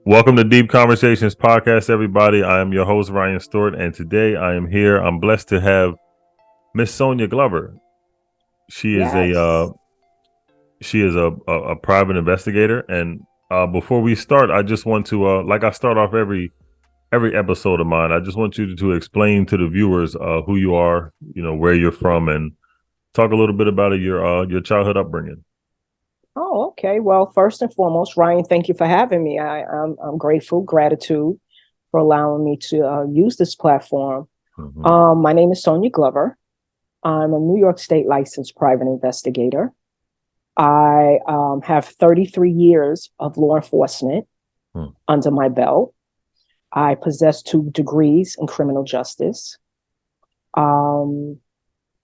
Welcome to Deep Conversations Podcast, everybody. I am your host, Ryan Stewart, and today I am here. I'm blessed to have Miss Sonya Glover. She is Yes. a private investigator, and before we start, I just want to like I start off every episode of mine. I just want you to explain to the viewers who you are, where you're from, and talk a little bit about your childhood upbringing. Oh, okay. Well, first and foremost, Ryan, thank you for having me. I'm grateful, gratitude for allowing me to use this platform. Mm-hmm. My name is Sonya Glover. I'm a New York State licensed private investigator. I have 33 years of law enforcement under my belt. I possess 2 degrees in criminal justice. Um,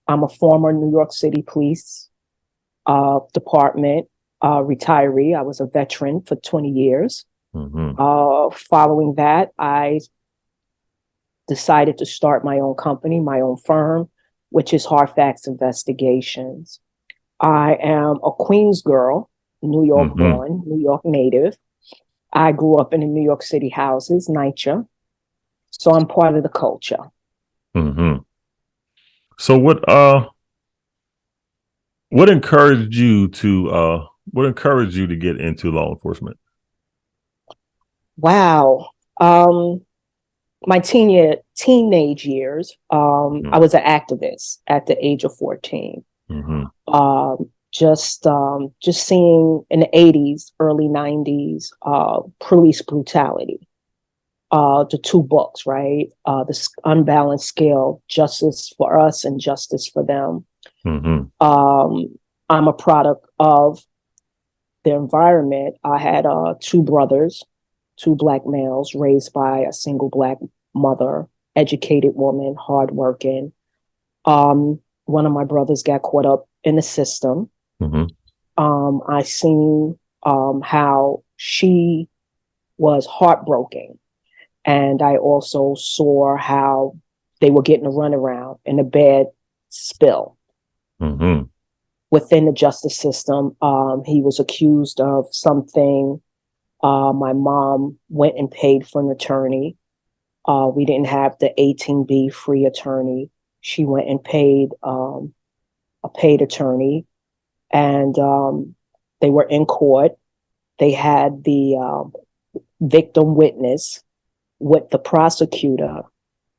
I'm a former New York City Police Department retiree. I was a veteran for 20 years. Mm-hmm. Following that, I decided to start my own company, my own firm, which is Hard Facts Investigations. I am a Queens girl, New York Mm-hmm. born, New York native. I grew up in the New York City houses, NYCHA. So I'm part of the culture. Mm-hmm. So what encouraged you to get into law enforcement? Wow. My teenage years, I was an activist at the age of 14. Mm-hmm. Just seeing in the 80s, early 90s, police brutality. The 2 books, right? The Unbalanced Scale, Justice for Us and Justice for Them. Mm-hmm. I'm a product of the environment. I had 2 brothers, 2 Black males raised by a single Black mother, educated woman, hardworking. One of my brothers got caught up in the system. Mm-hmm. I seen how she was heartbroken. And I also saw how they were getting a runaround in a bad spill Mm-hmm. within the justice system. He was accused of something. My mom went and paid for an attorney. We didn't have the 18B free attorney. She went and paid a paid attorney, and they were in court. They had the victim witness with the prosecutor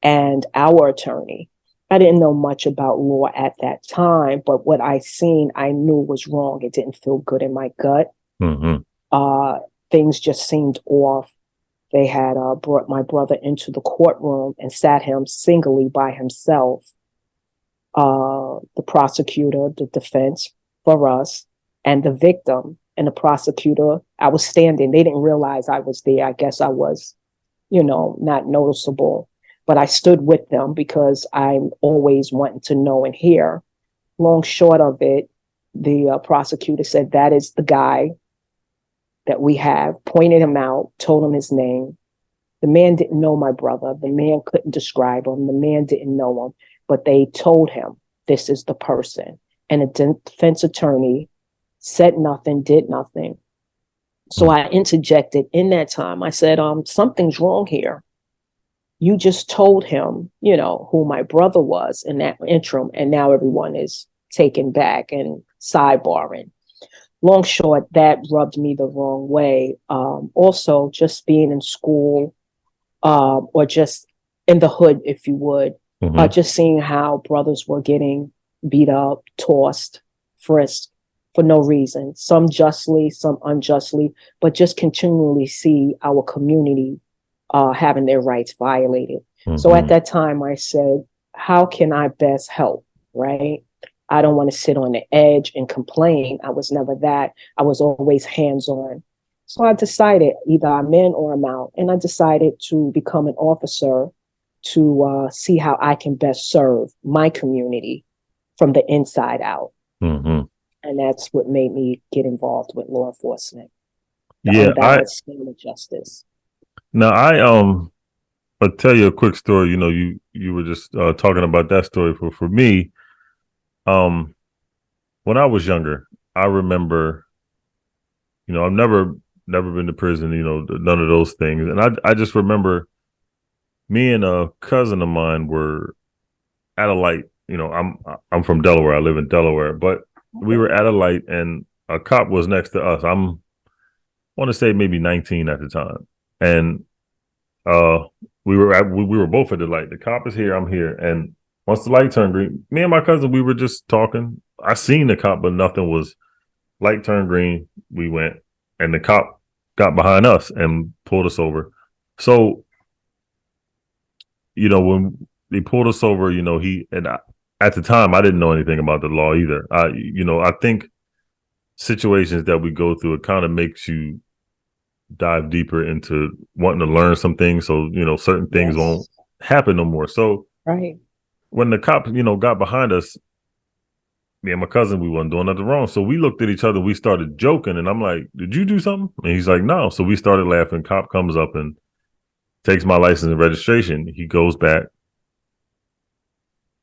and our attorney. I didn't know much about law at that time, but what I seen, I knew was wrong. It didn't feel good in my gut. Mm-hmm. Uh, Things just seemed off. They had brought my brother into the courtroom and sat him singly by himself. The prosecutor, the defense for us, and the victim and the prosecutor. I was standing. They didn't realize I was there. I guess I was, not noticeable. But I stood with them because I'm always wanting to know and hear. Long short of it, the prosecutor said, that is the guy that we have, pointed him out, told him his name. The man didn't know my brother. The man couldn't describe him. The man didn't know him, but they told him this is the person. And the defense attorney said nothing, did nothing. So I interjected in that time. I said, something's wrong here. You just told him, who my brother was in that interim, and now everyone is taken back and sidebarring. Long short, that rubbed me the wrong way. Also, just being in school, or just in the hood, if you would, Mm-hmm. just seeing how brothers were getting beat up, tossed, frisked for no reason, some justly, some unjustly, but just continually see our community having their rights violated. Mm-hmm. So at that time, I said, how can I best help, right? I don't want to sit on the edge and complain. I was never that. I was always hands-on. So I decided either I'm in or I'm out. And I decided to become an officer to see how I can best serve my community from the inside out. Mm-hmm. And that's what made me get involved with law enforcement, the Yeah, unbalanced scale of justice. I'll tell you a quick story. You were just talking about that story. For me, when I was younger, I remember, I've never never been to prison, none of those things. And I just remember me and a cousin of mine were at a light. I'm from Delaware. I live in Delaware, but we were at a light and a cop was next to us. I want to say maybe 19 at the time, and uh, we were both at the light. The cop is here. I'm here, and once the light turned green, me and my cousin we were just talking. I seen the cop, but nothing was. Light turned green. We went, and the cop got behind us and pulled us over. So, when they pulled us over, at the time I didn't know anything about the law either. I think situations that we go through, it kind of makes you dive deeper into wanting to learn some things. So, certain things won't happen no more. So, right. When the cop, got behind us, me and my cousin, we wasn't doing nothing wrong. So we looked at each other, we started joking, and I'm like, "Did you do something?" And he's like, "No." So we started laughing. Cop comes up and takes my license and registration. He goes back.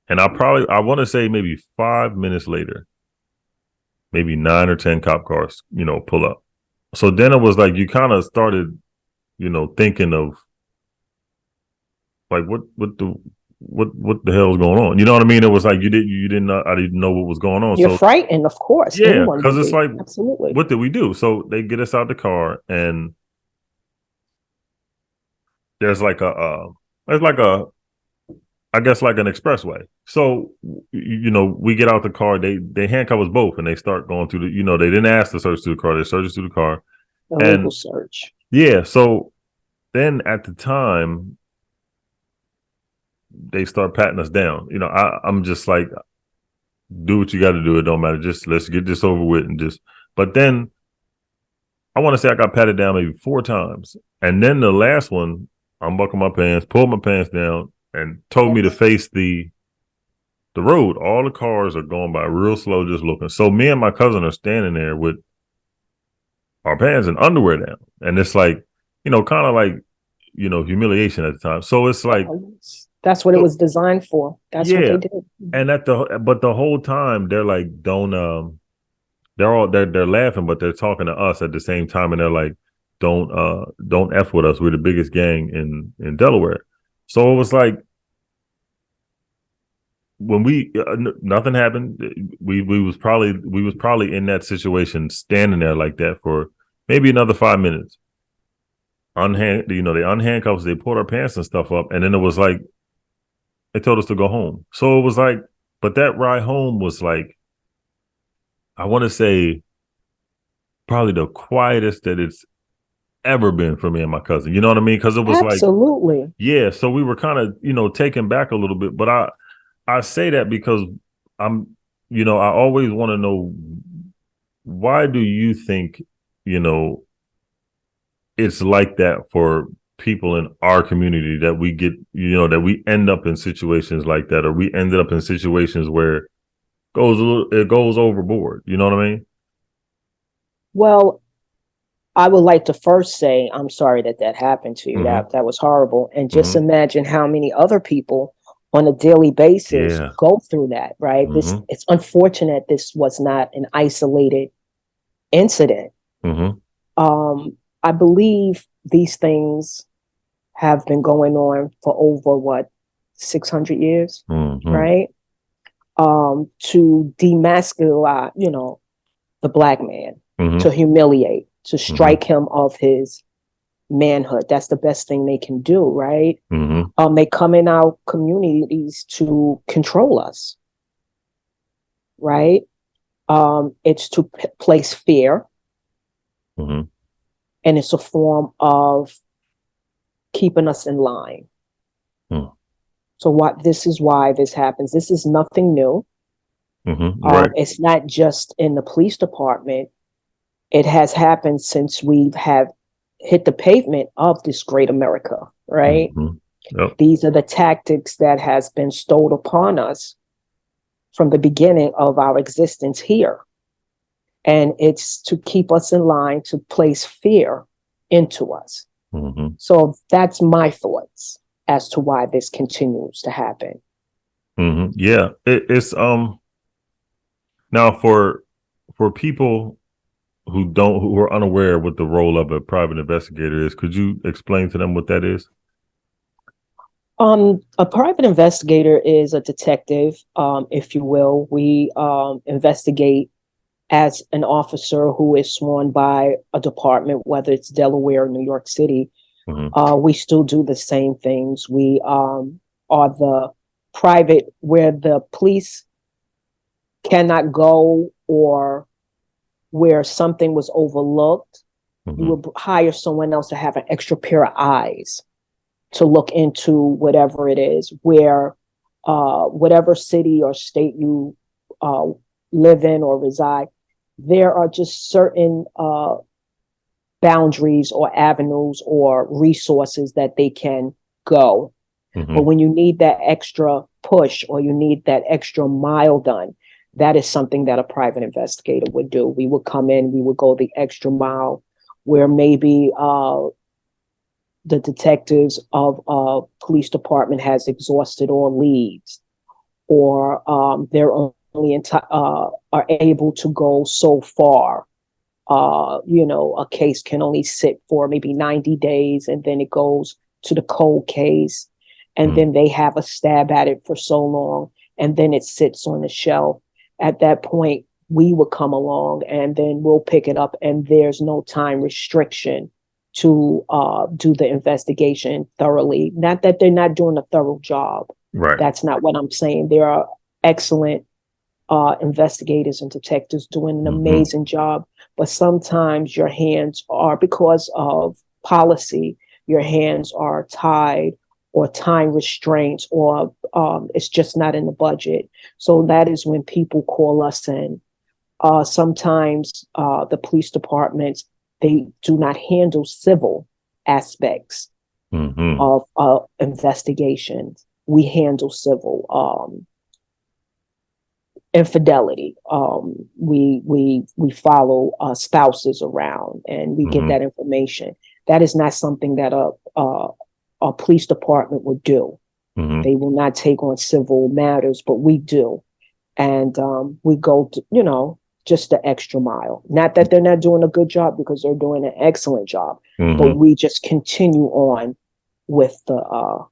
And I want to say maybe 5 minutes later, maybe 9 or 10 cop cars, pull up. So then it was like you kind of started, thinking of like what the hell is going on? You know what I mean? It was like you didn't know, I didn't know what was going on. You're frightened, of course. Yeah, because it's like, absolutely, what did we do? So they get us out the car, and there's like I guess like an expressway. So we get out the car. They handcuff us both, and they start going through the. They didn't ask to search through the car. They searched through the car. A legal search. Yeah. So then at the time, they start patting us down. I'm just like, do what you got to do. It don't matter. Just let's get this over with and just. But then I want to say I got patted down maybe 4 times, and then the last one, unbuckled my pants, pulled my pants down, and told me to face the road. All the cars are going by real slow, just looking. So me and my cousin are standing there with our pants and underwear down, and it's like, kind of like, humiliation at the time. So it's like that's what it was designed for. That's what they did. And but the whole time they're like, don't they're laughing, but they're talking to us at the same time, and they're like, don't F with us. We're the biggest gang in Delaware. So it was like when nothing happened. We was probably in that situation, standing there like that for maybe another 5 minutes. They unhandcuffed us, they pulled our pants and stuff up, and then it was like they told us to go home. So it was like, but that ride home was like, I want to say, probably the quietest that it's ever been for me and my cousin. You know what I mean? Because it was absolutely. Yeah. So we were kind of, taken back a little bit. But I say that because I always want to know, why do you think, it's like that for people in our community, that we get, that we end up in situations like that, or we ended up in situations where it goes overboard. You know what I mean? Well, I would like to first say I'm sorry that happened to you. Mm-hmm. That was horrible. And just imagine how many other people on a daily basis go through that, right? Mm-hmm. It's unfortunate this was not an isolated incident. Mm-hmm. I believe these things have been going on for over 600 years, right? To demasculate, the Black man, to humiliate, to strike him of his manhood. That's the best thing they can do, right? They come in our communities to control us, right? It's to place fear, and it's a form of keeping us in line. So this is why this happens. This is nothing new. Right. It's not just in the police department. It has happened since we have hit the pavement of this great America, right? Yep. These are the tactics that has been stowed upon us from the beginning of our existence here. And it's to keep us in line, to place fear into us. So that's my thoughts as to why this continues to happen. Yeah, it's now for people who are unaware what the role of a private investigator is, could you explain to them what that is? A private investigator is a detective, if you will. We investigate as an officer who is sworn by a department, whether it's Delaware or New York City. We still do the same things. We are the private where the police cannot go, or where something was overlooked. You would hire someone else to have an extra pair of eyes to look into whatever it is, where whatever city or state you live in or reside, there are just certain boundaries or avenues or resources that they can go. But when you need that extra push or you need that extra mile done, that is something that a private investigator would do. We would come in, we would go the extra mile where maybe the detectives of a police department has exhausted all leads, or they're only are able to go so far. A case can only sit for maybe 90 days, and then it goes to the cold case, and then they have a stab at it for so long, and then it sits on the shelf. At that point, we would come along, and then we'll pick it up, and there's no time restriction to do the investigation thoroughly. Not that they're not doing a thorough job. Right. That's not what I'm saying. There are excellent investigators and detectives doing an amazing job, but sometimes your hands are, because of policy, your hands are tied, or time restraints, or it's just not in the budget. So that is when people call us in. Sometimes the police departments, they do not handle civil aspects of investigations. We handle civil. Infidelity. We follow spouses around, and we get that information. That is not something that a police department would do. They will not take on civil matters, but we do, and we go to, just the extra mile. Not that they're not doing a good job, because they're doing an excellent job, but we just continue on with the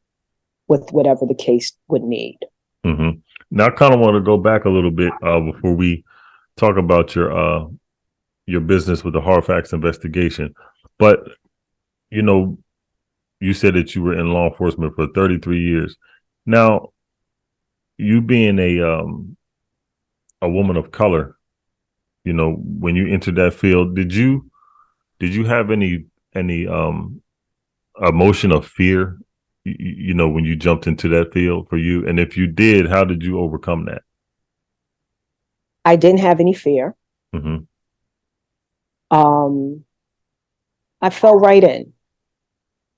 with whatever the case would need. Now, I kind of want to go back a little bit before we talk about your business with the hard facts investigation. But you said that you were in law enforcement for 33 years. Now, you being a woman of color, when you entered that field, did you have any emotion of fear, when you jumped into that field for you? And if you did, how did you overcome that? I didn't have any fear. I fell right in.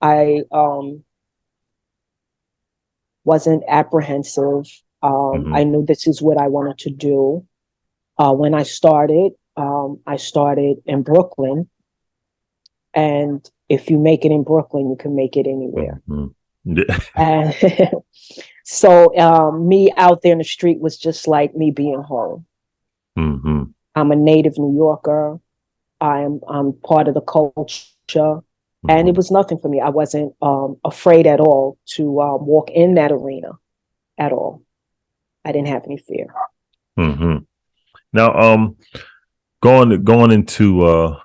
I wasn't apprehensive. I knew this is what I wanted to do. When I started in Brooklyn. And if you make it in Brooklyn, you can make it anywhere. And so me out there in the street was just like me being home. I'm a native New Yorker. I'm part of the culture. And it was nothing for me. I wasn't afraid at all to walk in that arena at all. I didn't have any fear. Now, going into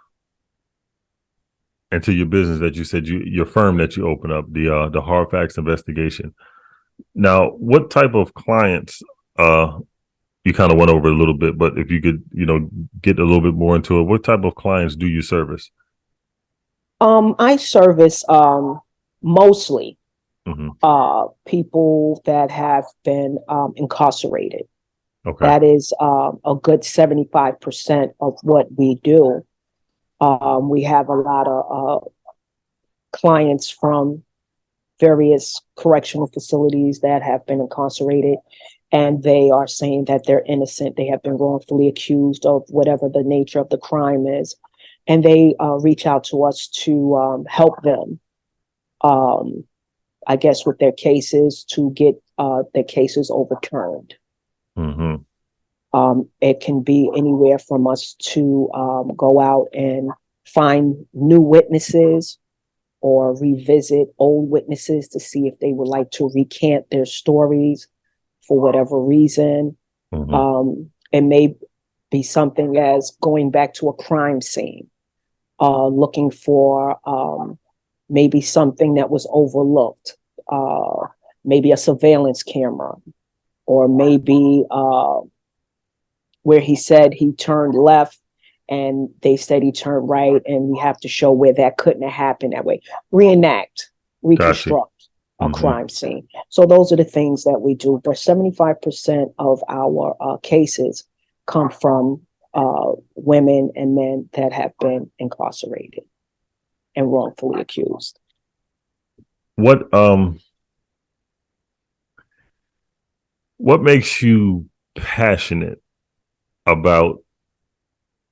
your business that you said your firm that you opened up, the hard facts investigation. Now, what type of clients? You kind of went over a little bit, but if you could, get a little bit more into it, what type of clients do you service? I service mostly people that have been incarcerated. Okay. That is a good 75% of what we do. We have a lot of clients from various correctional facilities that have been incarcerated, and they are saying that they're innocent. They have been wrongfully accused of whatever the nature of the crime is. And they reach out to us to help them, I guess, with their cases, to get their cases overturned. It can be anywhere from us to go out and find new witnesses or revisit old witnesses to see if they would like to recant their stories for whatever reason. It may be something as going back to a crime scene, looking for maybe something that was overlooked, maybe a surveillance camera, or maybe where he said he turned left and they said he turned right, and we have to show where that couldn't have happened that way. Reenact, reconstruct a crime scene. So those are the things that we do. But 75% of our cases come from women and men that have been incarcerated and wrongfully accused. What makes you passionate about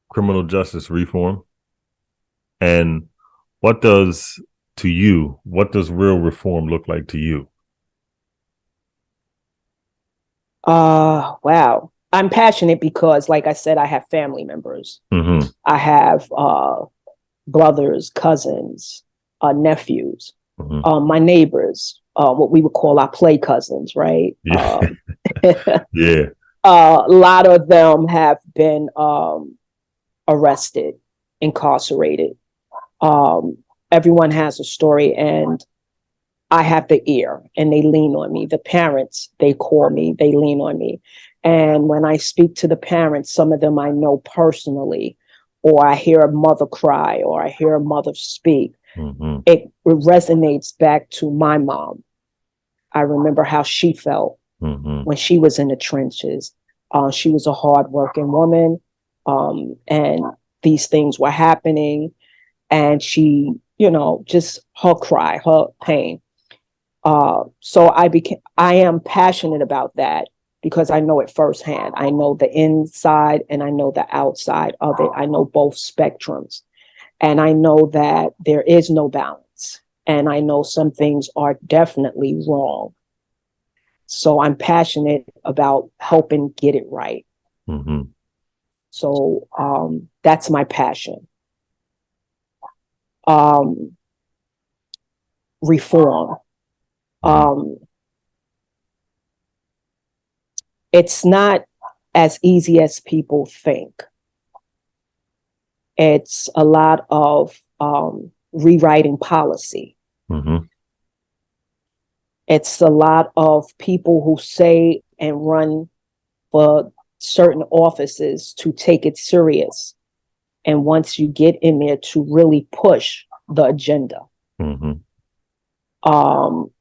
criminal justice reform, and what does real reform look like to you? Wow. I'm passionate because, like I said, I have family members. I have brothers, cousins, nephews, my neighbors, what we would call our play cousins, right? Yeah. Yeah. A lot of them have been arrested, incarcerated. Everyone has a story, and I have the ear, and they lean on me. The parents, they call me, they lean on me. And when I speak to the parents, some of them I know personally, or I hear a mother cry, or I hear a mother speak. It resonates back to my mom. I remember how she felt when she was in the trenches. She was a hardworking woman, and these things were happening, and she, just her cry, her pain. So I am passionate about that because I know it firsthand. I know the inside and I know the outside of it. I know both spectrums, and I know that there is no balance, and I know some things are definitely wrong. So I'm passionate about helping get it right. So that's my passion. Reform. It's not as easy as people think. It's a lot of rewriting policy. It's a lot of people who say and run for certain offices to take it serious. And once you get in there, to really push the agenda.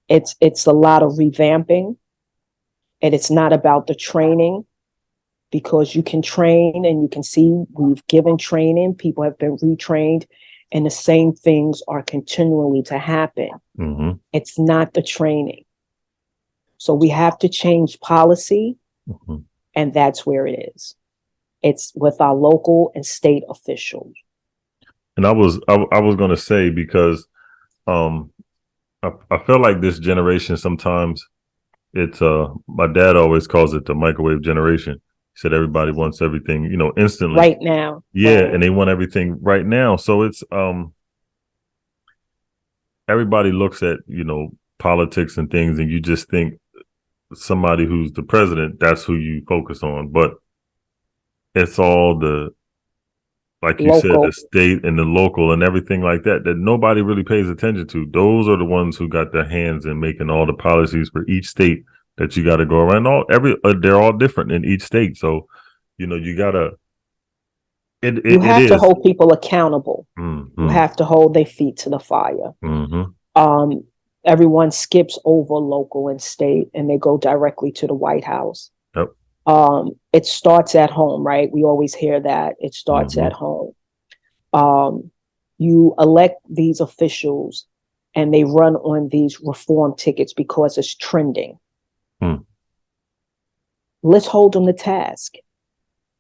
It's a lot of revamping, and it's not about the training, because you can train and you can see we've given training, people have been retrained, and the same things are continually to happen. It's not the training. So we have to change policy, and that's where it is. It's with our local and state officials. And I was going to say, because I feel like this generation sometimes, it's my dad always calls it the microwave generation. He said everybody wants everything, instantly. Right now. Yeah, right. And they want everything right now. So it's everybody looks at, politics and things, and you just think somebody who's the president, that's who you focus on. But it's all the, like you said, the state and the local and everything like that nobody really pays attention to. Those are the ones who got their hands in making all the policies for each state that you got to go around. They're all different in each state. So, you gotta. You have to hold people accountable. You have to hold their feet to the fire. Everyone skips over local and state, and they go directly to the White House. Yep. It starts at home, right? We always hear that. It starts at home. You elect these officials, and they run on these reform tickets because it's trending. Let's hold them to task.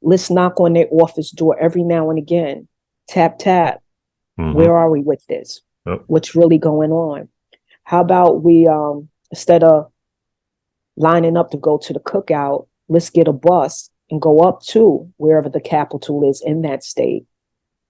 Let's knock on their office door every now and again. Tap, tap. Where are we with this? Yep. What's really going on? How about we, instead of lining up to go to the cookout, let's get a bus and go up to wherever the capital is in that state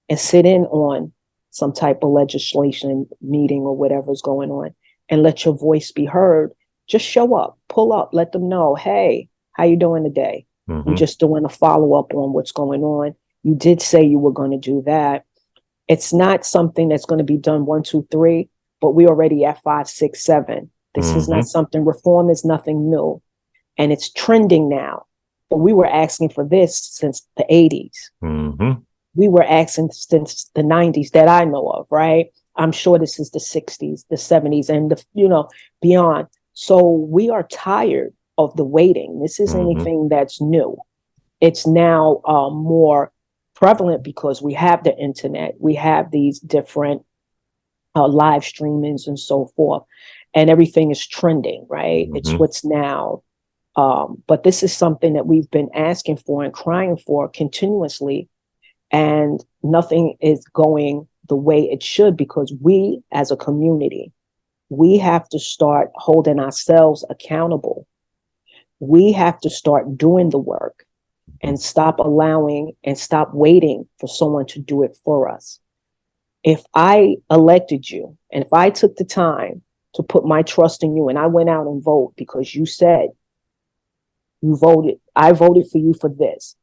and sit in on some type of legislation meeting or whatever's going on and let your voice be heard. Just show up, pull up, let them know, hey, how you doing today? We're just doing a follow-up on what's going on. You did say you were going to do that. It's not something that's going to be done 1, 2, 3, but we're already at 5, 6, 7. This is not something, reform is nothing new. And it's trending now. But we were asking for this since the 80s. We were asking since the 90s that I know of, right? I'm sure this is the 60s, the 70s, and beyond. So we are tired of the waiting. This is anything that's new. It's now more prevalent because we have the internet. We have these different live streamings and so forth, and everything is trending, right? It's what's now. But this is something that we've been asking for and crying for continuously, and nothing is going the way it should, because we as a community, we have to start holding ourselves accountable. We have to start doing the work and stop allowing and stop waiting for someone to do it for us. If I elected you and if I took the time to put my trust in you and I went out and vote because you said you voted, I voted for you for this,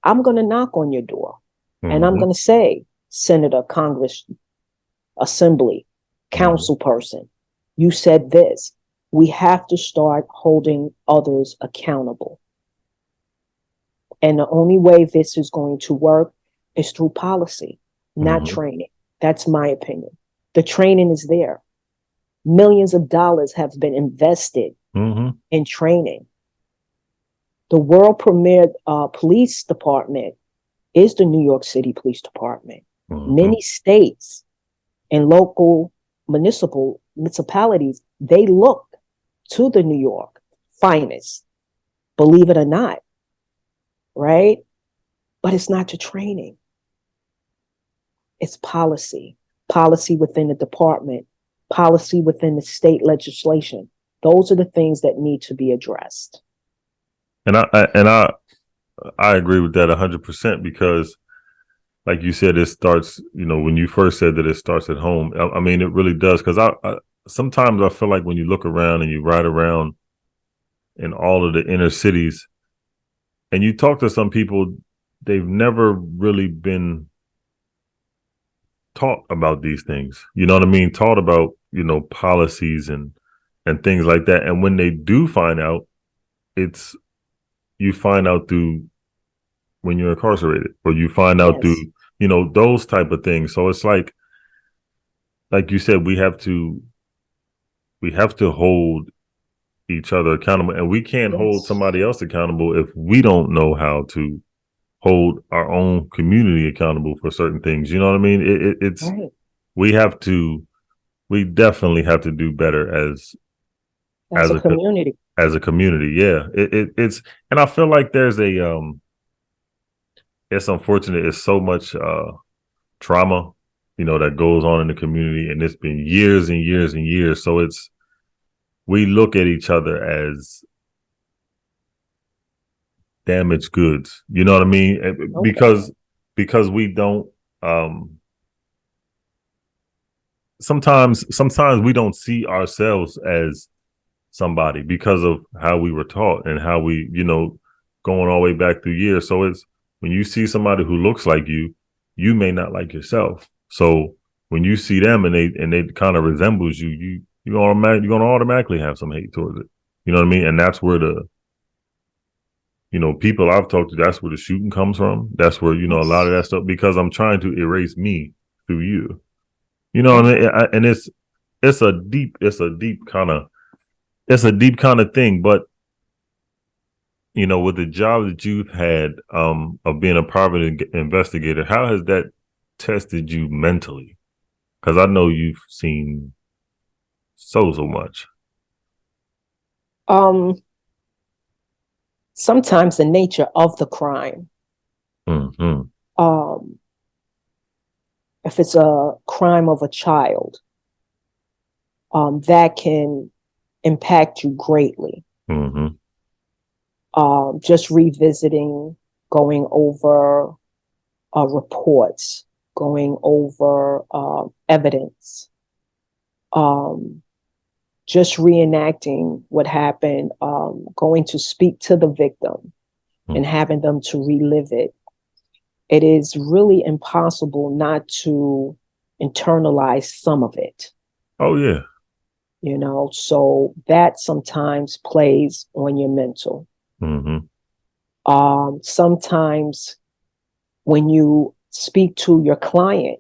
I'm going to knock on your door and I'm going to say, Senator, Congress, Assembly, council person, you said this. We have to start holding others accountable. And the only way this is going to work is through policy, not training. That's my opinion. The training is there. Millions of dollars have been invested in training. The world premiered police department is the New York City Police Department. Many states and local municipalities, they look to the New York finest, believe it or not, right? But it's not the training. It's policy within the department, policy within the state legislation. Those are the things that need to be addressed. And I agree with that 100%, because like you said, it starts, when you first said that it starts at home. I mean, it really does. Because sometimes I feel like when you look around and you ride around in all of the inner cities and you talk to some people, they've never really been taught about these things. You know what I mean? Taught about, policies and things like that. And when they do find out, you find out through when you're incarcerated, or you find out through, those type of things. So it's like you said, we have to hold each other accountable, and we can't hold somebody else accountable if we don't know how to hold our own community accountable for certain things. You know what I mean? It's right. We definitely have to do better as a community. As a community, yeah. It's, and I feel like there's it's unfortunate. It's so much trauma, that goes on in the community, and it's been years and years and years. So we look at each other as damaged goods. You know what I mean? Okay. Because we don't. Sometimes we don't see ourselves as somebody because of how we were taught and how we, going all the way back through years. So it's when you see somebody who looks like you may not like yourself. So when you see them and they kind of resembles you're gonna automatically have some hate towards it. You know what I mean? And that's where the people I've talked to, that's where the shooting comes from. That's where, a lot of that stuff, because I'm trying to erase me through you. You know what I mean? And it's a deep kind of thing. But with the job that you've had of being a private investigator, how has that tested you mentally? Because I know you've seen so much. Sometimes the nature of the crime. If it's a crime of a child, that can impact you greatly. Just revisiting going over reports, going over evidence, just reenacting what happened, going to speak to the victim and having them to relive it. It is really impossible not to internalize some of it. Oh, yeah. So that sometimes plays on your mental. Mm-hmm. Sometimes when you speak to your client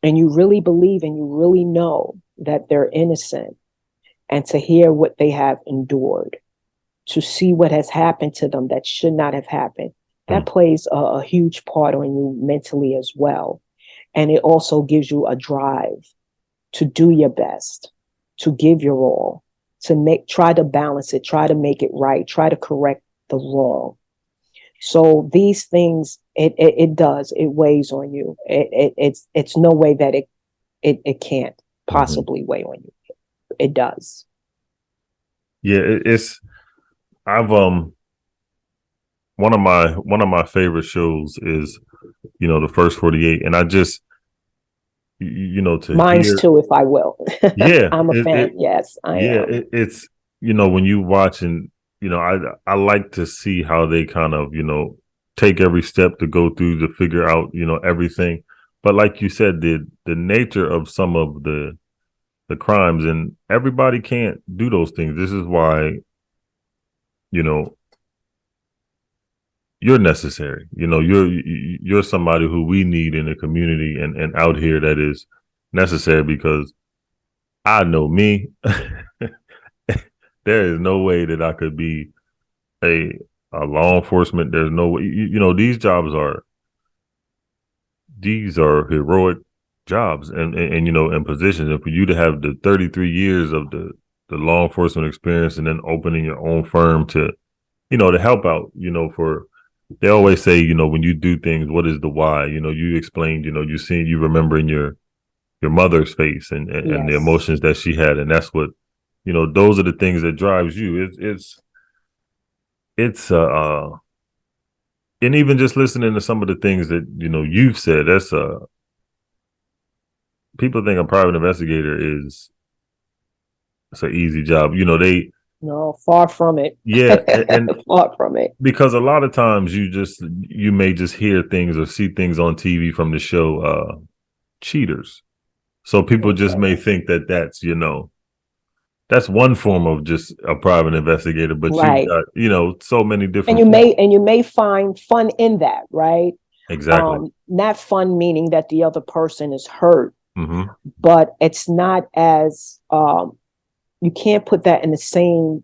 and you really believe and you really know that they're innocent, and to hear what they have endured, to see what has happened to them that should not have happened, that plays a huge part on you mentally as well. And it also gives you a drive to do your best, to give your all, to try to balance it, try to make it right, try to correct the wrong. So these things, it does, it weighs on you. It's no way that it can't possibly weigh on you. It does. Yeah, I've one of my favorite shows is the first 48, and I just to Mine's hear. too, if I will. Yeah, I'm a fan. Yes, I yeah, am. it's when you watch, and I like to see how they kind of take every step to go through to figure out everything. But like you said, the nature of some of the crimes, and everybody can't do those things. This is why you know you're necessary. You're somebody who we need in the community and out here that is necessary, because I know me. There is no way that I could be a a law enforcement. There's no way. These are heroic jobs, and and positions, and for you to have the 33 years of the law enforcement experience, and then opening your own firm to to help out, for they always say, when you do things, what is the why? You explained, you remembering your mother's face, and the Yes. emotions that she had, and that's what those are the things that drives you. It's and even just listening to some of the things that you've said, that's people think a private investigator is it's an easy job. They No, far from it. Yeah, and Far from it. because a lot of times you may just hear things or see things on TV from the show cheaters. So people just Okay. may think that that's one form of just a private investigator, but you've Right. got so many And different you forms. may find fun in that, right? Exactly. Not fun meaning that the other person is hurt, Mm-hmm. but it's not as you can't put that in the same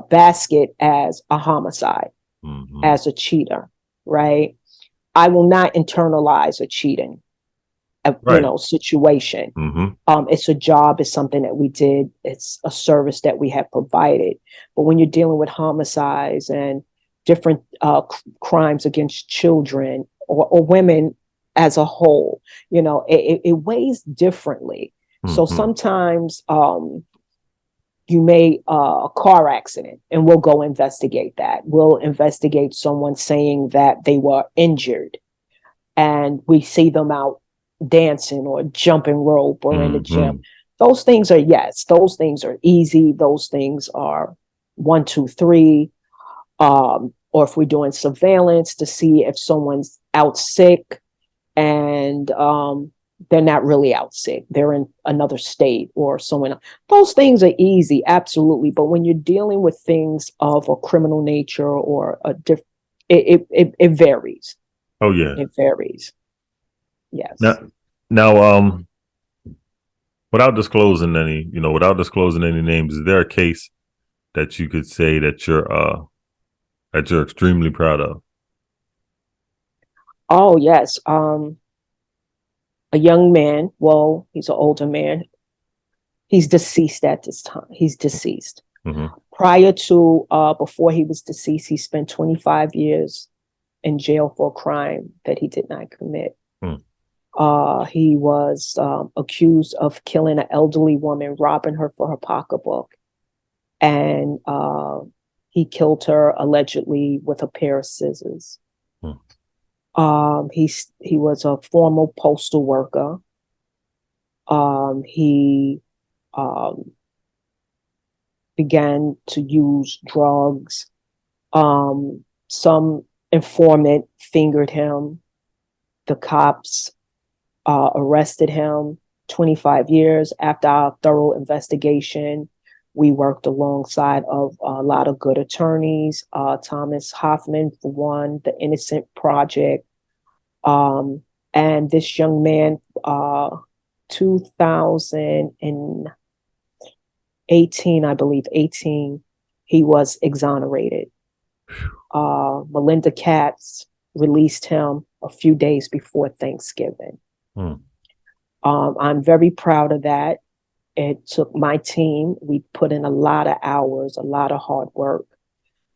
basket as a homicide, Mm-hmm. as a cheater, right? I will not internalize a cheating, Right. situation. Mm-hmm. It's a job, it's something that we did, it's a service that we have provided. But when you're dealing with homicides and different crimes against children or women as a whole, it weighs differently. So Mm-hmm. sometimes you may a car accident, and we'll go investigate that. We'll investigate someone saying that they were injured, and we see them out dancing or jumping rope or in the Mm-hmm. gym. Those things are, yes, those things are easy. Those things are one, two, three. Or if we're doing surveillance to see if someone's out sick, and they're not really out sick, they're in another state or someone else. Those things are easy, absolutely. But when you're dealing with things of a criminal nature or a different, it varies. Oh yeah. It varies. Now, Yes. now, without disclosing any names, is there a case that you could say that you're extremely proud of? Oh, yes. A young man, well, he's an older man. He's deceased at this time. He's deceased. Mm-hmm. Prior to, before he was deceased, he spent 25 years in jail for a crime that he did not commit. Mm. He was accused of killing an elderly woman, robbing her for her pocketbook. And He killed her allegedly with a pair of scissors. Hmm. He was a former postal worker. He began to use drugs. Some informant fingered him. The cops arrested him. 25 years after our thorough investigation, we worked alongside of a lot of good attorneys, Thomas Hoffman, for one, the Innocent Project. And this young man, 2018, I believe, 18, he was exonerated. Melinda Katz released him a few days before Thanksgiving. Hmm. I'm very proud of that. It took my team. We put in a lot of hours, a lot of hard work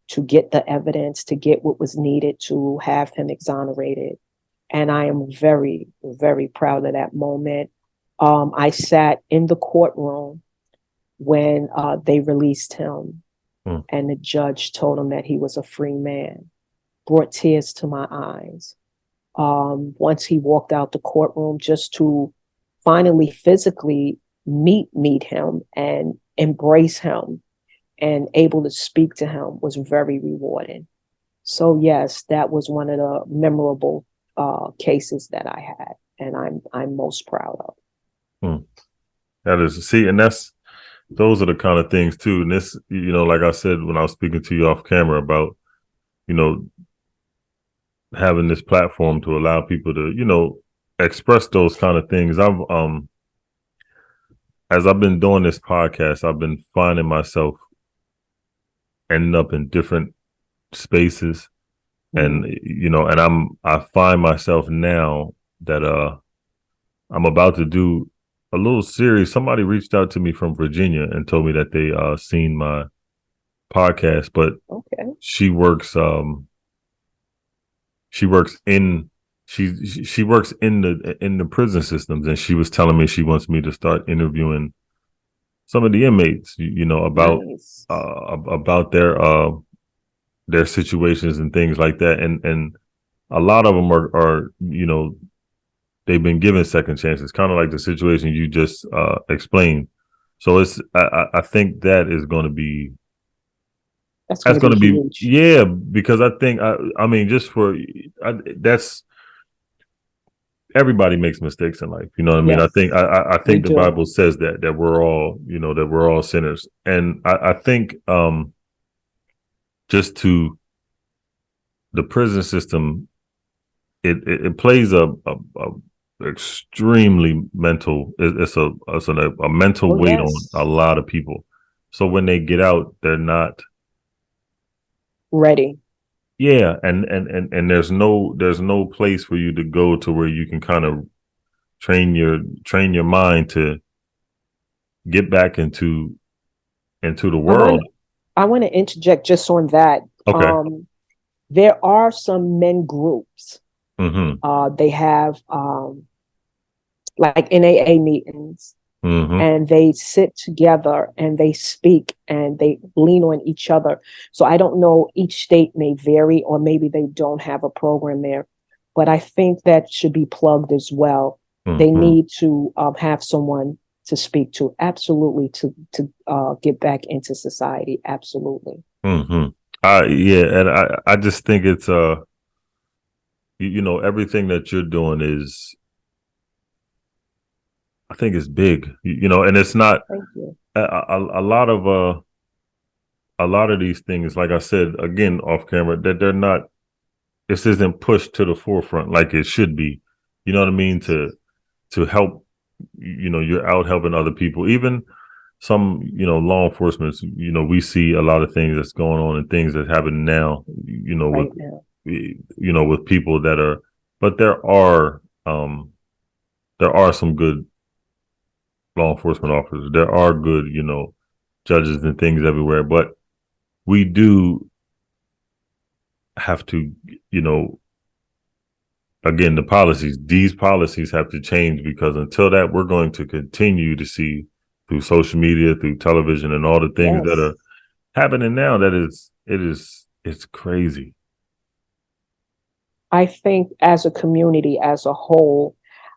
to get the evidence, to get what was needed to have him exonerated. And I am very, very proud of that moment. I sat in the courtroom when they released him, and the judge told him that he was a free man. Brought tears to my eyes. Once he walked out the courtroom, just to finally physically meet him and embrace him and able to speak to him was very rewarding. So yes, that was one of the memorable cases that I had, and I'm most proud of. That is, see, and those are the kind of things too. And this, like I said when I was speaking to you off camera about, having this platform to allow people to, express those kind of things. As I've been doing this podcast, I've been finding myself ending up in different spaces, and I find myself now that I'm about to do a little series. Somebody reached out to me from Virginia and told me that they seen my podcast, but okay. she works in the prison systems, and she was telling me she wants me to start interviewing some of the inmates, about Nice. about their situations and things like that, and a lot of them are they've been given second chances, kind of like the situation you just explained. So I think that is going to be That's going to be huge. yeah, because I think I mean just that's everybody makes mistakes in life. You know what I mean? Yes, I think the do. Bible says that we're all, that we're all sinners. And I think just to the prison system, it plays a extremely mental, it's a mental weight on Yes. a lot of people. So when they get out, they're not Ready. yeah, and there's no place for you to go to where you can kind of train your mind to get back into the world. I want to interject just on that. Okay. There are some men groups. Mm-hmm. They have like NAA meetings, and they sit together and they speak and they lean on each other. So I don't know, each state may vary, or maybe they don't have a program there, but I think that should be plugged as well. They need to have someone to speak to, absolutely, to get back into society, absolutely. Yeah, and I just think it's everything that you're doing is, I think it's big, and it's not. Thank you. A lot of these things, like I said again off camera, that they're not. This isn't pushed to the forefront like it should be. You know what I mean? To help, you're out helping other people. Even some, law enforcement, we see a lot of things that's going on and things that happen now, Right with, with people that are, but there are some good law enforcement officers. There are good, judges and things everywhere, but we do have to, again, these policies have to change, because until that, we're going to continue to see through social media, through television, and all the things that are happening now that it's crazy. I think as a community, as a whole,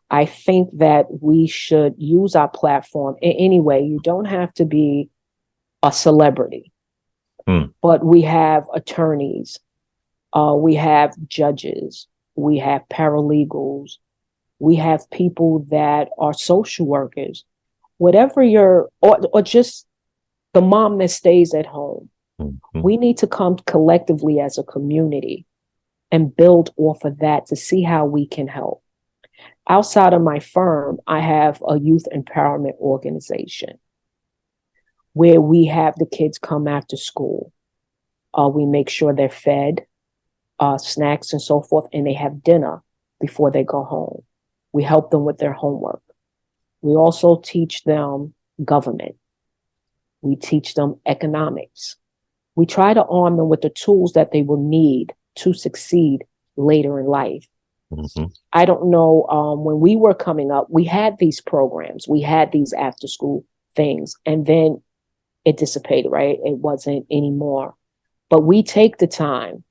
I think that we should use our platform in any way. You don't have to be a celebrity, but we have attorneys, we have judges, we have paralegals, we have people that are social workers, whatever or just the mom that stays at home. Mm-hmm. We need to come collectively as a community and build off of that to see how we can help. Outside of my firm, I have a youth empowerment organization where we have the kids come after school. We make sure they're fed snacks and so forth, and they have dinner before they go home. We help them with their homework. We also teach them government. We teach them economics. We try to arm them with the tools that they will need to succeed later in life. Mm-hmm. I don't know, when we were coming up, we had these programs, we had these after school things, and then it dissipated, right? It wasn't anymore. But we take the time.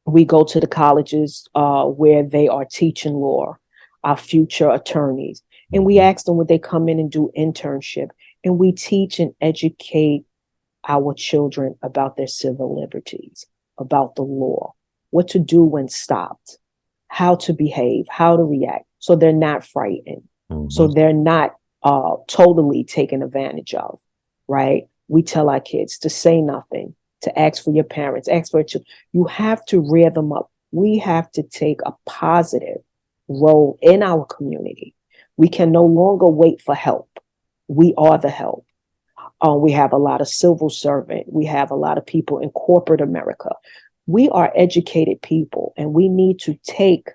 We go to the colleges where they are teaching law, our future attorneys, and we ask them would they come in and do internship, and we teach and educate our children about their civil liberties, about the law, what to do when stopped, how to behave, how to react, so they're not frightened, so they're not totally taken advantage of, right? We tell our kids to say nothing, to ask for your parents, ask for your children. You have to rear them up. We have to take a positive role in our community. We can no longer wait for help. We are the help. We have a lot of civil servant. We have a lot of people in corporate America. We are educated people, and we need to take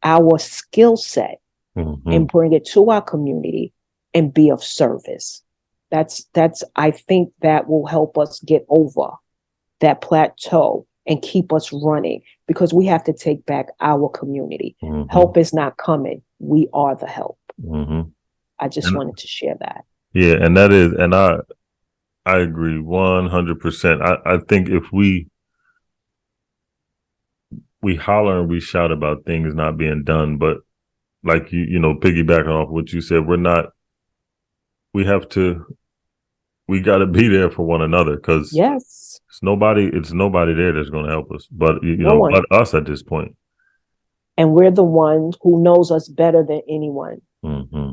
our skill set and bring it to our community and be of service. That's I think that will help us get over that plateau and keep us running, because we have to take back our community. Help is not coming. We are the help. I just wanted to share that. Yeah, and that is, and I agree 100%. I think if we holler and we shout about things not being done, but like piggybacking off what you said, we have to, we got to be there for one another, because yes, it's nobody there that's going to help us, but but us at this point. And we're the ones who knows us better than anyone.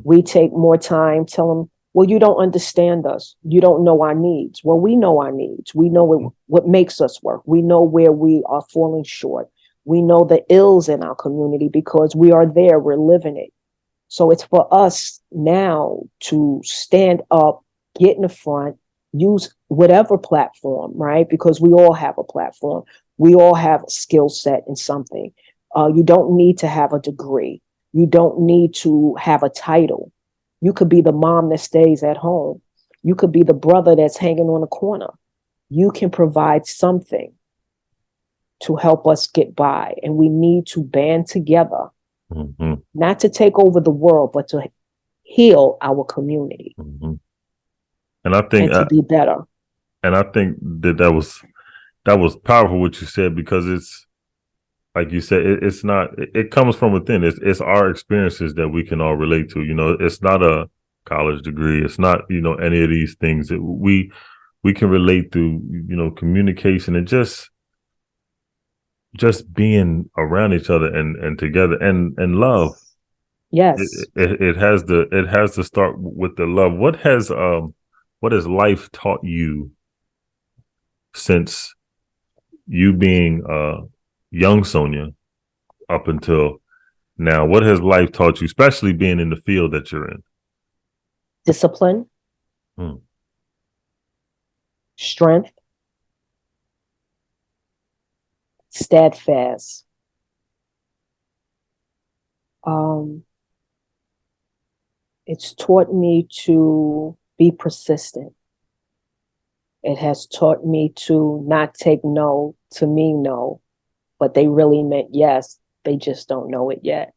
We take more time, tell them, well, you don't understand us. You don't know our needs. Well, we know our needs. We know what makes us work. We know where we are falling short. We know the ills in our community because we are there. We're living it. So it's for us now to stand up, get in the front, use whatever platform, right? Because we all have a platform. We all have a skill set in something. You don't need to have a degree. You don't need to have a title. You could be the mom that stays at home. You could be the brother that's hanging on the corner. You can provide something to help us get by. And we need to band together, not to take over the world, but to heal our community. And I think to be better. And I think that was powerful what you said, because it's like you said, it's not, it comes from within. It's our experiences that we can all relate to. It's not a college degree. It's not, any of these things that we can relate through, communication and just being around each other and together and love. Yes. It has to start with the love. What has life taught you since you being young Sonya up until now? What has life taught you, especially being in the field that you're in? Discipline, strength, steadfast. It's taught me to be persistent. It has taught me to not take no to mean no, but they really meant yes. They just don't know it yet.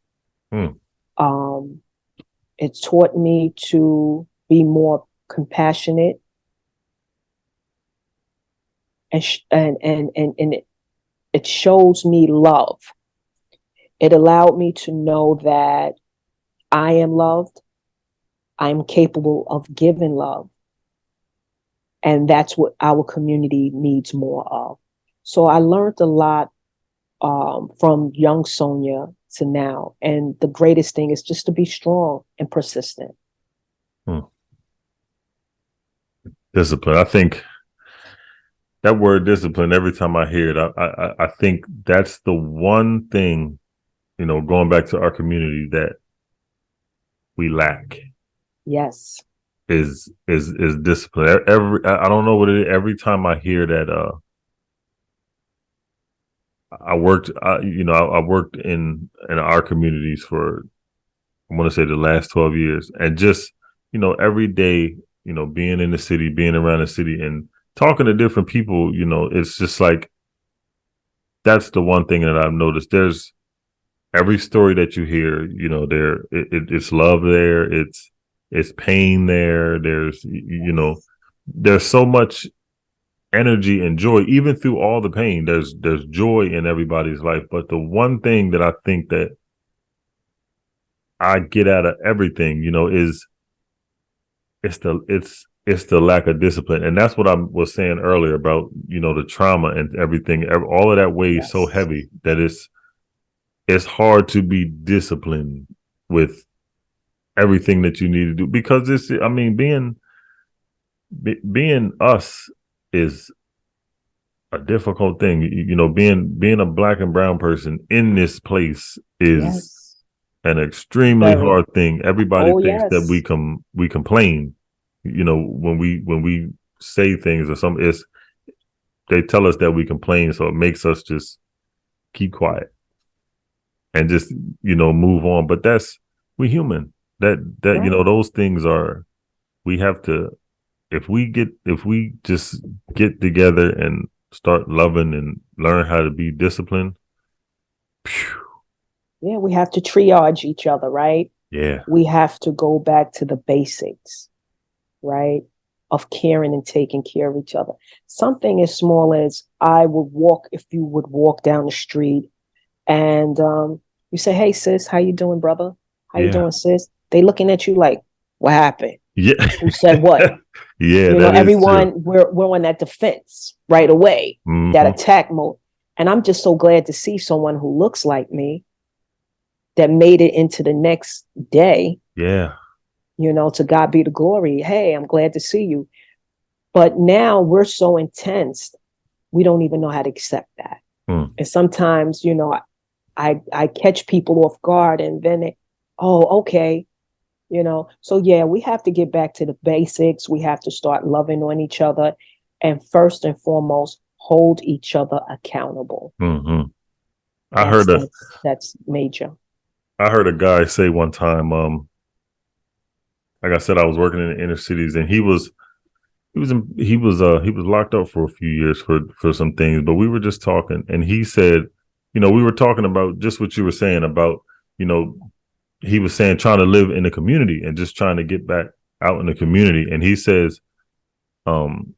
It's taught me to be more compassionate, and it shows me love. It allowed me to know that I am loved. I'm capable of giving love. And that's what our community needs more of. So I learned a lot from young Sonya to now. And the greatest thing is just to be strong and persistent. Hmm. Discipline. I think that word discipline, every time I hear it, I think that's the one thing, going back to our community, that we lack Yes. is discipline. I don't know what it is. Every time I hear that, I worked in our communities for, I want to say, the last 12 years, and just every day, being in the city, being around the city, and talking to different people, it's just like that's the one thing that I've noticed. There's every story that you hear, it's love there, it's pain there. There's so much energy and joy, even through all the pain. There's joy in everybody's life. But the one thing that I think that I get out of everything, is it's the lack of discipline. And that's what I was saying earlier about, the trauma and everything. All of that weighs so Yes. heavy that it's hard to be disciplined with everything that you need to do, because being us is a difficult thing. Being a black and brown person in this place is Yes. an extremely Very. hard thing. Everybody Oh, thinks that yes. we complain. When we say things or something, they tell us that we complain, so it makes us just keep quiet and just move on. But we human. That Right. those things are, we have to, if we just get together and start loving and learn how to be disciplined. Phew, Yeah, we have to triage each other, right? yeah, We have to go back to the basics, right? Of caring and taking care of each other. Something as small as if you would walk down the street and you say, "Hey, sis, how you doing, brother? How you yeah, doing, sis?" They looking at you like, "What happened? yeah, Who said what?" yeah. That is true. Everyone, we're on that defense right away, that Hmm. attack mode. And I'm just so glad to see someone who looks like me that made it into the next day. Yeah. To God be the glory. Hey, I'm glad to see you. But now we're so intense, we don't even know how to accept that. Hmm. And sometimes, I catch people off guard, and then oh, okay. So yeah, we have to get back to the basics. We have to start loving on each other, and first and foremost, hold each other accountable. Hmm. I That's heard a that's major. I heard a guy say one time, like I said, I was working in the inner cities, and he was locked up for a few years for some things, but we were just talking, and he said, we were talking about just what you were saying about, you know, he was saying trying to live in the community and just trying to get back out in the community. And um,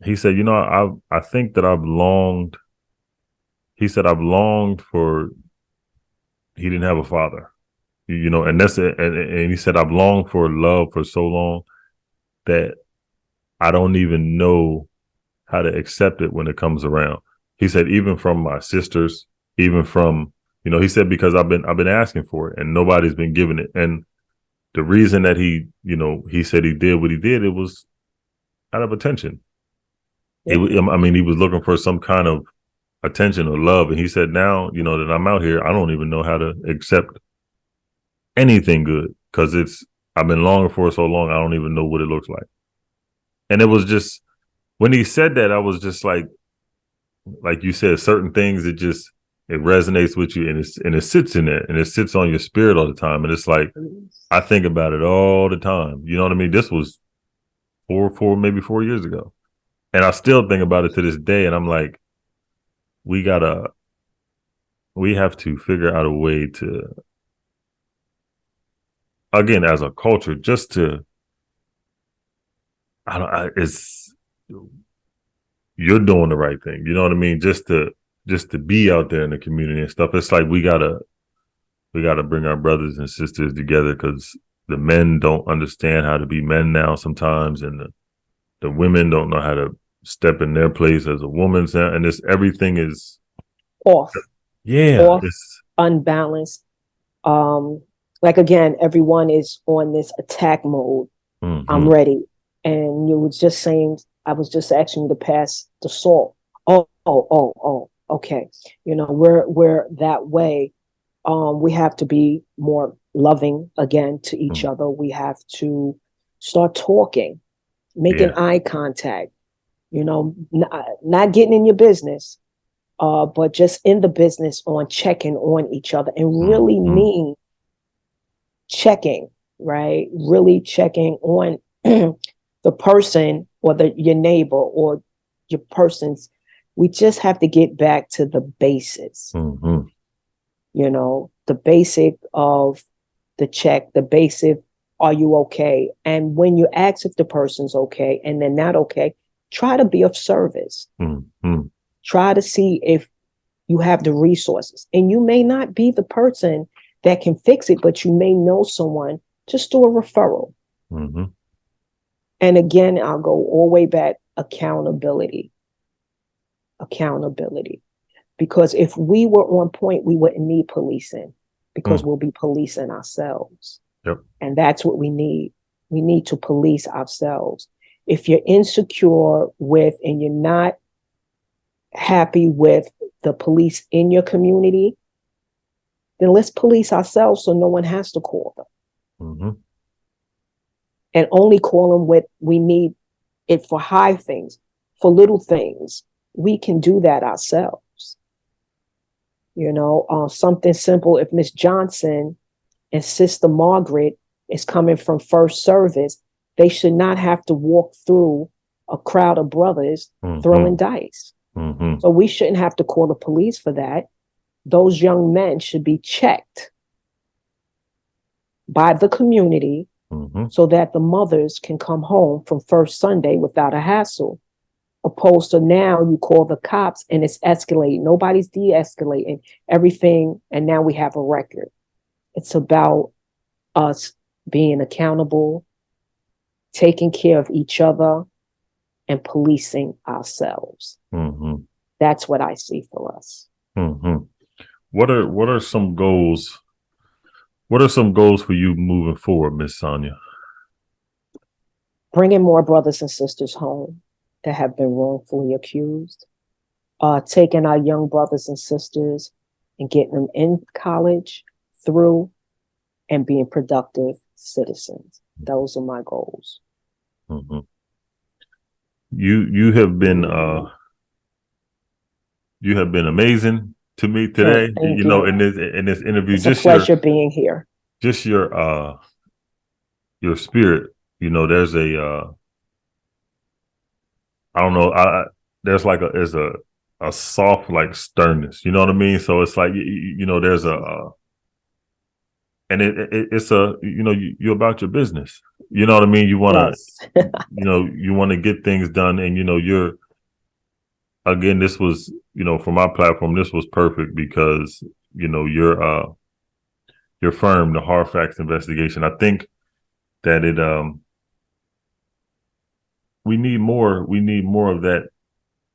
he said, I think that I've longed. He said, I've longed for. He didn't have a father, and that's it. And he said, I've longed for love for so long that I don't even know how to accept it when it comes around. He said, even from my sisters, even from, he said, because I've been asking for it and nobody's been giving it. And the reason that he said he did what he did, it was out of attention. Yeah. I mean, he was looking for some kind of attention or love. And he said, now, that I'm out here, I don't even know how to accept anything good, because I've been longing for it so long, I don't even know what it looks like. And it was just, when he said that, I was just like you said, certain things, it resonates with you, and it sits in there, and it sits on your spirit all the time. And it's like, I think about it all the time. You know what I mean? This was maybe 4 years ago. And I still think about it to this day. And I'm like, we gotta, we have to figure out a way to, again, as a culture, just to, I don't, it's, you're doing the right thing. You know what I mean? Just to be out there in the community and stuff. It's like we gotta bring our brothers and sisters together because the men don't understand how to be men now sometimes, and the women don't know how to step in their place as a woman. And this everything is off, yeah, off, it's unbalanced. Um, like again, everyone is on this attack mode. I'm mm-hmm, ready. And you was just saying, I was just asking you to pass the salt. Oh, okay. You know, we're that way. We have to be more loving again to each mm, other. We have to start talking, making yeah, eye contact, you know, not getting in your business, but just in the business on checking on each other and really mm-hmm, mean checking, right? Really checking on the person or your neighbor or your persons. We just have to get back to the basics, mm-hmm, you know, the basic of the check, the basic, are you okay? And when you ask if the person's okay and they're not okay, try to be of service. mm-hmm, Try to see if you have the resources. And you may not be the person that can fix it, but you may know someone. Just do a referral. mm-hmm, And again, I'll go all the way back, accountability. Accountability. Because if we were on point, we wouldn't need policing because mm, we'll be policing ourselves. yep, And that's what we need. We need to police ourselves. If you're insecure with and you're not happy with the police in your community, then let's police ourselves so no one has to call them. mm-hmm, And only call them when we need it for high things, for little things. We can do that ourselves. You know, something simple. If Miss Johnson and Sister Margaret is coming from first service, they should not have to walk through a crowd of brothers mm-hmm, throwing dice. mm-hmm, So we shouldn't have to call the police for that. Those young men should be checked by the community mm-hmm, so that the mothers can come home from first Sunday without a hassle. Opposed to now, you call the cops and it's escalating. Nobody's de escalating everything. And now we have a record. It's about us being accountable, taking care of each other, and policing ourselves. mm-hmm, That's what I see for us. mm-hmm. What are some goals? What are some goals for you moving forward, Miss Sonya? Bringing more brothers and sisters home that have been wrongfully accused, taking our young brothers and sisters and getting them in college, through, and being productive citizens. Those are my goals. Mm-hmm. You have been you have been amazing to me Oh, today. thank You know, you. in this interview, It's a pleasure being here. just your spirit. You know, there's a I don't know, there's like a soft like sternness. You know what I mean? So it's like you know there's a and it's a you know you're about your business. You know what I mean? You want to Yes. you want to get things done, and you know you're again. This was for my platform. This was perfect because your firm, the Hard Facts Investigation. I think that it we need more of that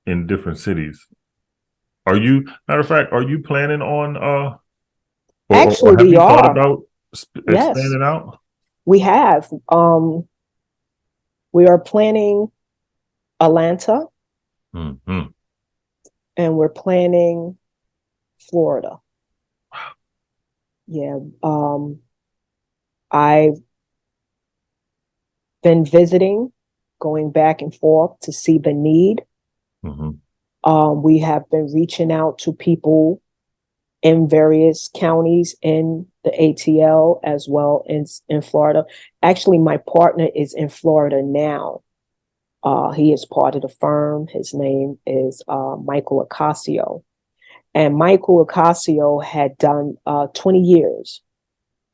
in different cities. Are you matter of fact? Are you planning on or Actually, have we you thought are. about Yes, expanding out? we have. We are planning Atlanta Mm-hmm. and we're planning Florida. Yeah. I've been visiting, going back and forth to see the need. Mm-hmm. We have been reaching out to people in various counties in the ATL as well in Florida. Actually, my partner is in Florida now. He is part of the firm. His name is Michael Ocasio. And Michael Ocasio had done 20 years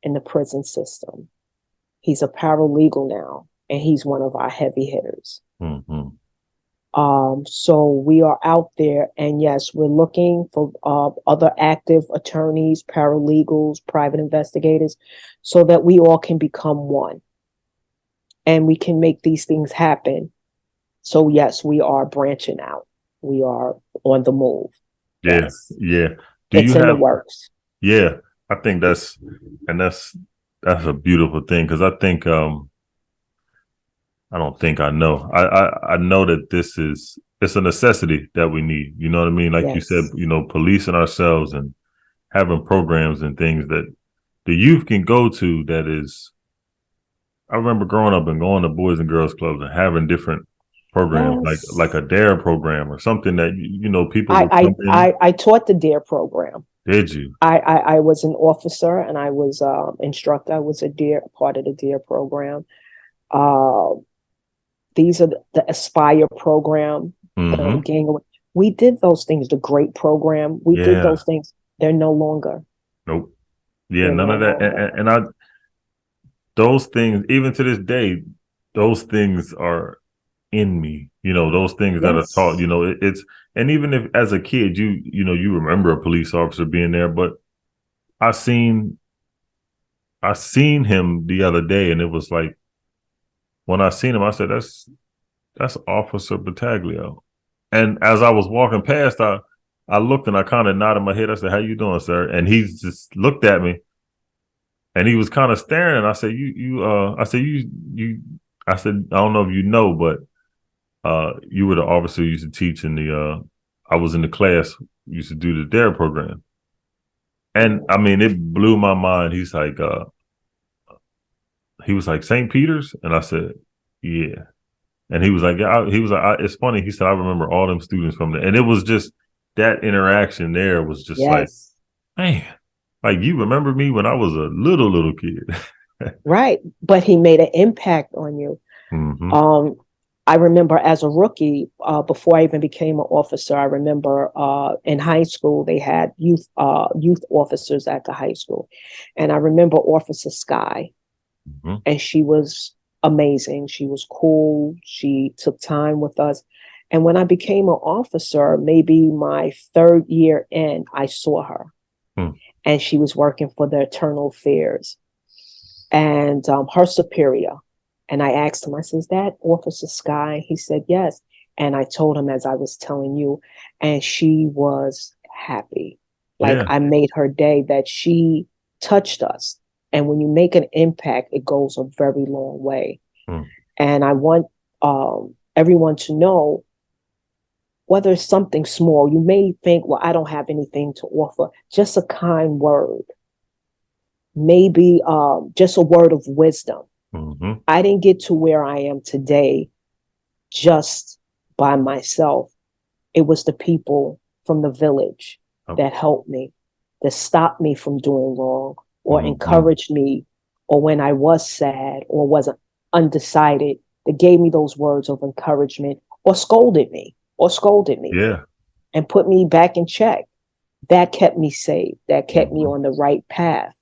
in the prison system. He's a paralegal now, and he's one of our heavy hitters. Mm-hmm. So we are out there, and yes, we're looking for other active attorneys, paralegals, private investigators, so that we all can become one and we can make these things happen. So yes, we are branching out. We are on the move. Yeah, Yes, yeah. Do it's you in the have? works. Yeah, I think that's a beautiful thing because I think I don't think I know. I know that it's a necessity that we need. You know what I mean? Like you said, Yes, policing ourselves and having programs and things that the youth can go to. That is, I remember growing up and going to Boys and Girls Clubs and having different programs, like yes. a Dare program or something that people would come in. I taught the DARE program. Did you? I was an officer and I was instructor. I was a DARE part of the DARE program. Uh, these are the Aspire program, the Mm-hmm. gang. We did those things. The Great program. We did Yeah. those things. They're no longer. Nope. Yeah. They're None no of that. longer. And I those things, even to this day, those things are in me. Those things that are taught. Yes. It's and even if as a kid you remember a police officer being there, but I seen I seen him the other day, and it was like when I seen him, I said that's Officer Battaglio. And as I was walking past, I looked and I kind of nodded my head. I said, "How you doing, sir?" And he just looked at me, and he was kind of staring. And I said, I said, I said, I don't know if you know, but you were the officer who used to teach in I was in the class, used to do the DARE program." And I mean, it blew my mind. He was like, "St. Peter's?" And I said, "Yeah." And he was like, "Yeah." He was like, "It's funny." He said, "I remember all them students from there." And it was just that interaction there was just like, Yes. man, like you remember me when I was a little kid. Right. But he made an impact on you. Mm-hmm. Um, I remember as a rookie, before I even became an officer, I remember in high school they had youth officers at the high school, and I remember Officer Sky, Mm-hmm. and she was amazing. She was cool. She took time with us, and when I became an officer, maybe my third year in, I saw her, Mm-hmm. and she was working for the Internal Affairs, and her superior. And I asked him, I said, "Is that Officer Sky?" He said, "Yes." And I told him, as I was telling you, and she was happy. Like Yeah. I made her day that she touched us. And when you make an impact, it goes a very long way. Mm-hmm. And I want everyone to know, whether it's something small, you may think, well, I don't have anything to offer. Just a kind word, maybe just a word of wisdom. Mm-hmm. I didn't get to where I am today just by myself. It was the people from the village Oh. that helped me, that stopped me from doing wrong, or Mm-hmm. encouraged me, or when I was sad or wasn't undecided, that gave me those words of encouragement, or scolded me Yeah. and put me back in check. That kept me safe. That kept me Mm-hmm. on the right path.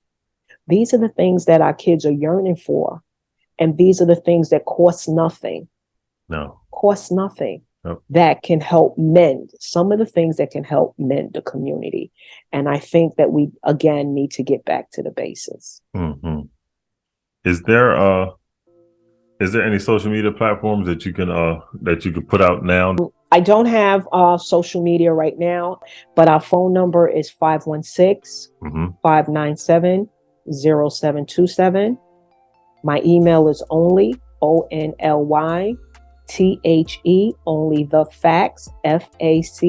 These are the things that our kids are yearning for. And these are the things that No. cost nothing, No. that can help mend some of the things that can help mend the community. And I think that we, again, need to get back to the basis. Mm-hmm. Is there uh is there any social media platforms that you can put out now? I don't have social media right now, but our phone number is 516 Mm-hmm. 597 0727. My email is only ONLY only the facts, FACTS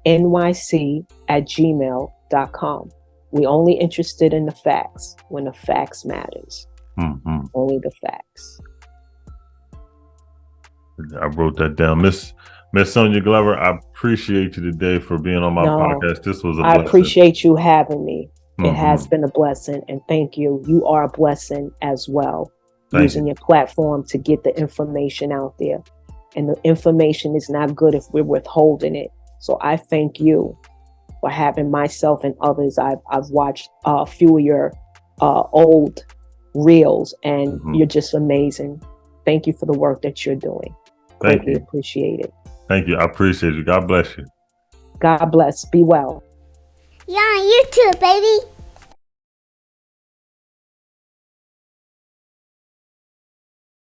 NYC @gmail.com. We only interested in the facts when the facts matters. Mm-hmm. Only the facts. I wrote that down. Miss Sonya Glover, I appreciate you today for being on my No, podcast. This was a I blessing. appreciate you having me. It has Mm-hmm. been a blessing, and thank you. You are a blessing as well, Thank using you. your platform to get the information out there. And the information is not good if we're withholding it. So I thank you for having myself and others. I've watched a few of your old reels, and Mm-hmm. you're just amazing. Thank you for the work that you're doing. Thank Greatly you. appreciated. Thank you. I appreciate you. God bless you. God bless. Be well. Yeah, you too, baby.